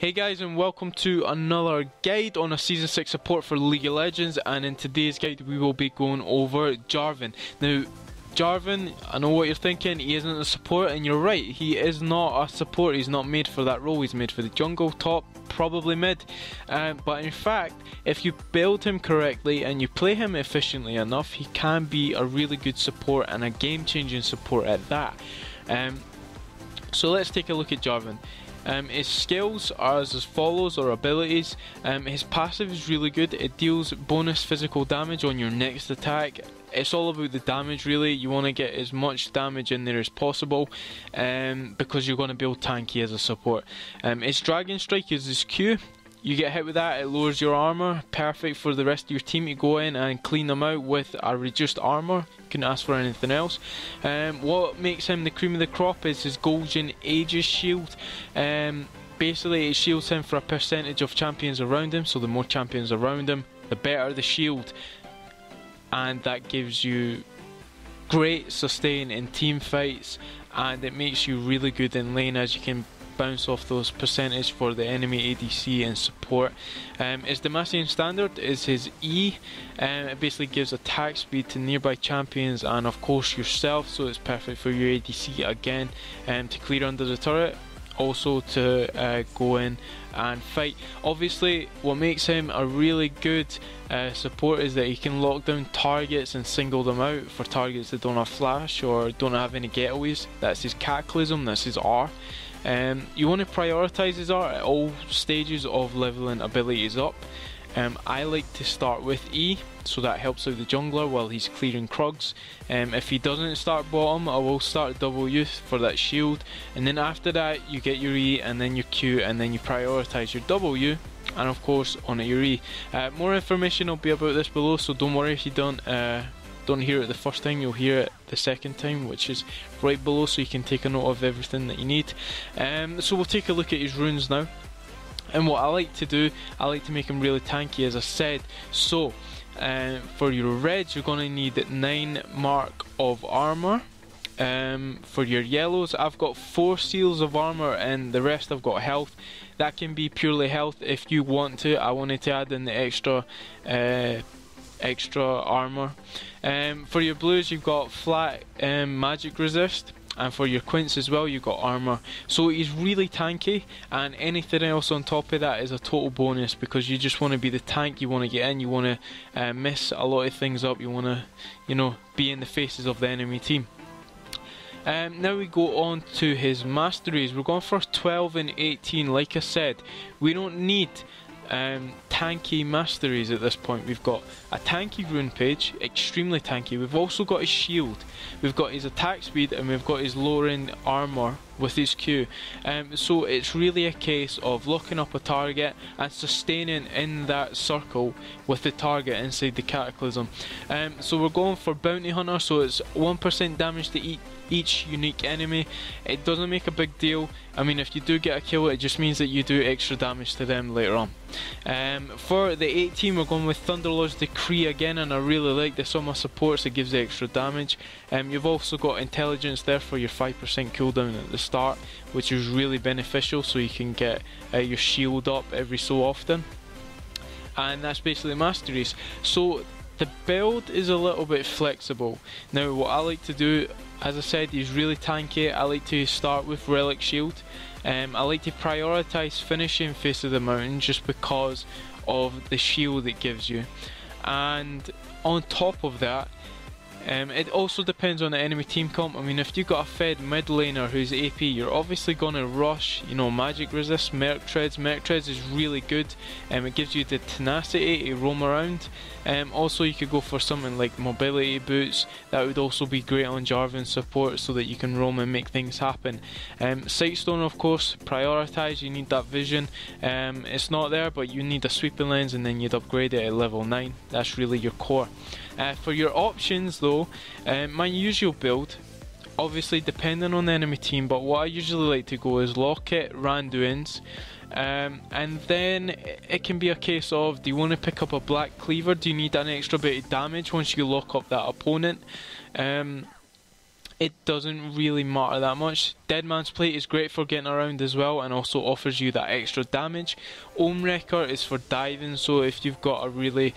Hey guys, and welcome to another guide on a Season 6 support for League of Legends, and in today's guide we will be going over Jarvan. Now Jarvan, I know what you're thinking, he isn't a support, and you're right, he is not a support. He's not made for that role. He's made for the jungle, top, probably mid, but in fact if you build him correctly and you play him efficiently enough, he can be a really good support and a game changing support at that. So let's take a look at Jarvan. His skills are as follows, or abilities. His passive is really good. It deals bonus physical damage on your next attack. It's all about the damage really. You want to get as much damage in there as possible because you're going to build tanky as a support. His Dragon Strike is his Q. You get hit with that, it lowers your armour. Perfect for the rest of your team to go in and clean them out with a reduced armour. Couldn't ask for anything else. What makes him the cream of the crop is his Golden Aegis shield. Basically it shields him for a percentage of champions around him, so the more champions around him, the better the shield. And that gives you great sustain in team fights, and it makes you really good in lane as you can bounce off those percentage for the enemy ADC and support. His Damascene standard is his E. It basically gives attack speed to nearby champions and of course yourself, so it's perfect for your ADC again, to clear under the turret, also to go in and fight. Obviously what makes him a really good support is that he can lock down targets and single them out for targets that don't have flash or don't have any getaways. That's his Cataclysm, that's his R. You want to prioritise his R at all stages of levelling abilities up. I like to start with E, so that helps out the jungler while he's clearing krugs. If he doesn't start bottom, I will start W for that shield, and then after that you get your E and then your Q, and then you prioritise your W, and of course on your E. More information will be about this below, so don't worry if you don't hear it the first time, you'll hear it the second time, which is right below, so you can take a note of everything that you need. So we'll take a look at his runes now. And what I like to do, I like to make him really tanky, as I said. So for your reds, you're going to need 9 mark of armour. For your yellows, I've got 4 seals of armour and the rest I've got health. That can be purely health if you want to. I wanted to add in the extra armour. For your blues, you've got flat magic resist, and for your Quints as well, you've got armour. So he's really tanky, and anything else on top of that is a total bonus, because you just want to be the tank. You want to get in, you want to miss a lot of things up, you want to, you know, be in the faces of the enemy team. Now we go on to his masteries. We're going for 12 and 18. Like I said, we don't need tanky masteries at this point. We've got a tanky rune page, extremely tanky. We've also got his shield, we've got his attack speed, and we've got his lowering armor with his Q. So it's really a case of locking up a target and sustaining in that circle with the target inside the Cataclysm. So we're going for Bounty Hunter, so it's 1% damage to each unique enemy. It doesn't make a big deal. I mean, if you do get a kill, it just means that you do extra damage to them later on. For the 18, we're going with Thunderlord's Decree again, and I really like this on my supports. It gives the extra damage. You've also got Intelligence there for your 5% cooldown at the start, which is really beneficial, so you can get your shield up every so often. And that's basically Masteries. So the build is a little bit flexible. Now what I like to do, as I said, he's really tanky. I like to start with Relic Shield. I like to prioritise finishing Face of the Mountain just because of the shield it gives you. And on top of that, it also depends on the enemy team comp. I mean, if you've got a fed mid laner who's AP, you're obviously going to rush, you know, magic resist, Merc Treads. Merc Treads is really good. It gives you the tenacity to roam around. Also you could go for something like mobility boots. That would also be great on Jarvan support, so that you can roam and make things happen. Sightstone, of course, prioritise. You need that vision. It's not there, but you need a sweeping lens, and then you'd upgrade it at level 9. That's really your core. For your options though, my usual build, obviously depending on the enemy team, but what I usually like to go is Locket, Randuins, and then it can be a case of, do you want to pick up a black Cleaver? Do you need an extra bit of damage once you lock up that opponent? it doesn't really matter that much. Deadman's Plate is great for getting around as well, and also offers you that extra damage. Ohmwrecker is for diving, so if you've got a really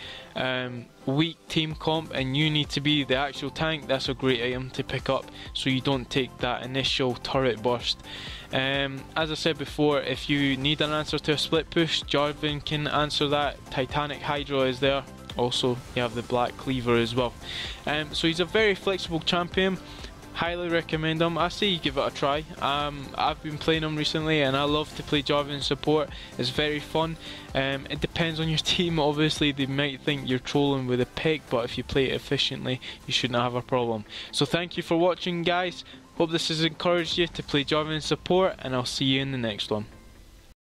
weak team comp and you need to be the actual tank, that's a great item to pick up so you don't take that initial turret burst. As I said before, if you need an answer to a split push, Jarvan can answer that. Titanic Hydra is there. Also, you have the black Cleaver as well. So he's a very flexible champion. Highly recommend him. I say you give it a try. I've been playing him recently and I love to play Jarvan support. It's very fun. It depends on your team. Obviously they might think you're trolling with a pick, but if you play it efficiently you shouldn't have a problem. So thank you for watching, guys. Hope this has encouraged you to play Jarvan support, and I'll see you in the next one.